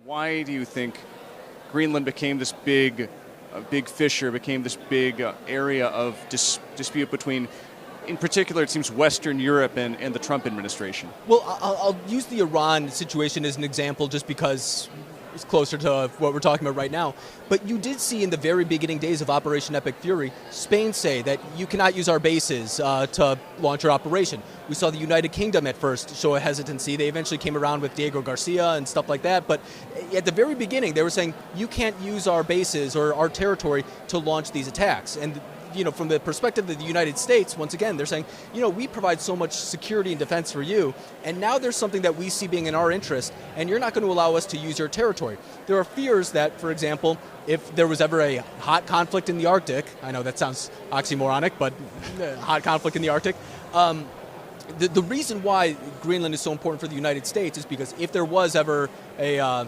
Why do you think Greenland became this big fissure, became this big area of dispute between, in particular, it seems, Western Europe and the Trump administration? Well, I'll use the Iran situation as an example just because it's closer to what we're talking about right now. But you did see in the very beginning days of Operation Epic Fury, Spain say that you cannot use our bases to launch your operation. We saw the United Kingdom at first show a hesitancy. They eventually came around with Diego Garcia and stuff like that. But at the very beginning, they were saying, you can't use our bases or our territory to launch these attacks. And from the perspective of the United States, once again, they're saying, we provide so much security and defense for you, and now there's something that we see being in our interest, and you're not going to allow us to use your territory. There are fears that, for example, if there was ever a hot conflict in the Arctic, I know that sounds oxymoronic, but hot conflict in the Arctic, the reason why Greenland is so important for the United States is because if there was ever a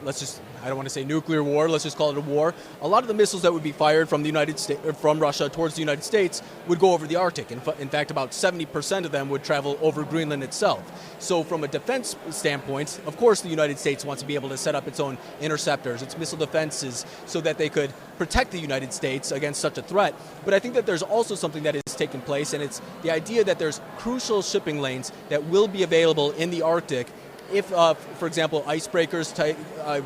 I don't want to say nuclear war, let's just call it a war. A lot of the missiles that would be fired from the United States, from Russia towards the United States would go over the Arctic. In fact, about 70% of them would travel over Greenland itself. So from a defense standpoint, of course the United States wants to be able to set up its own interceptors, its missile defenses, so that they could protect the United States against such a threat. But I think that there's also something that is taking place, and it's the idea that there's crucial shipping lanes that will be available in the Arctic if, for example, icebreakers,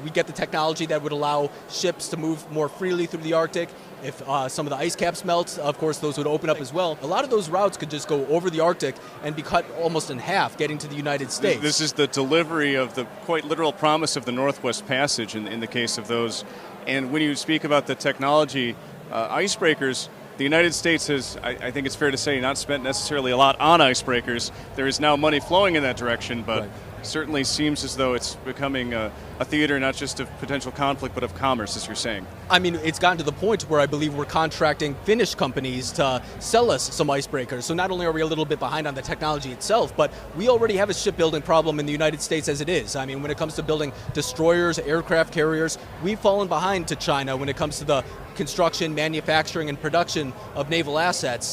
we get the technology that would allow ships to move more freely through the Arctic. If some of the ice caps melt, of course, those would open up as well. A lot of those routes could just go over the Arctic and be cut almost in half, getting to the United States. This is the delivery of the quite literal promise of the Northwest Passage in the case of those. And when you speak about the technology, icebreakers, the United States has, I think it's fair to say, not spent necessarily a lot on icebreakers. There is now money flowing in that direction, but right. Certainly seems as though it's becoming a theater not just of potential conflict, but of commerce, as you're saying. I mean, it's gotten to the point where I believe we're contracting Finnish companies to sell us some icebreakers. So not only are we a little bit behind on the technology itself, but we already have a shipbuilding problem in the United States as it is. I mean, when it comes to building destroyers, aircraft carriers, we've fallen behind to China when it comes to the construction, manufacturing, and production of naval assets.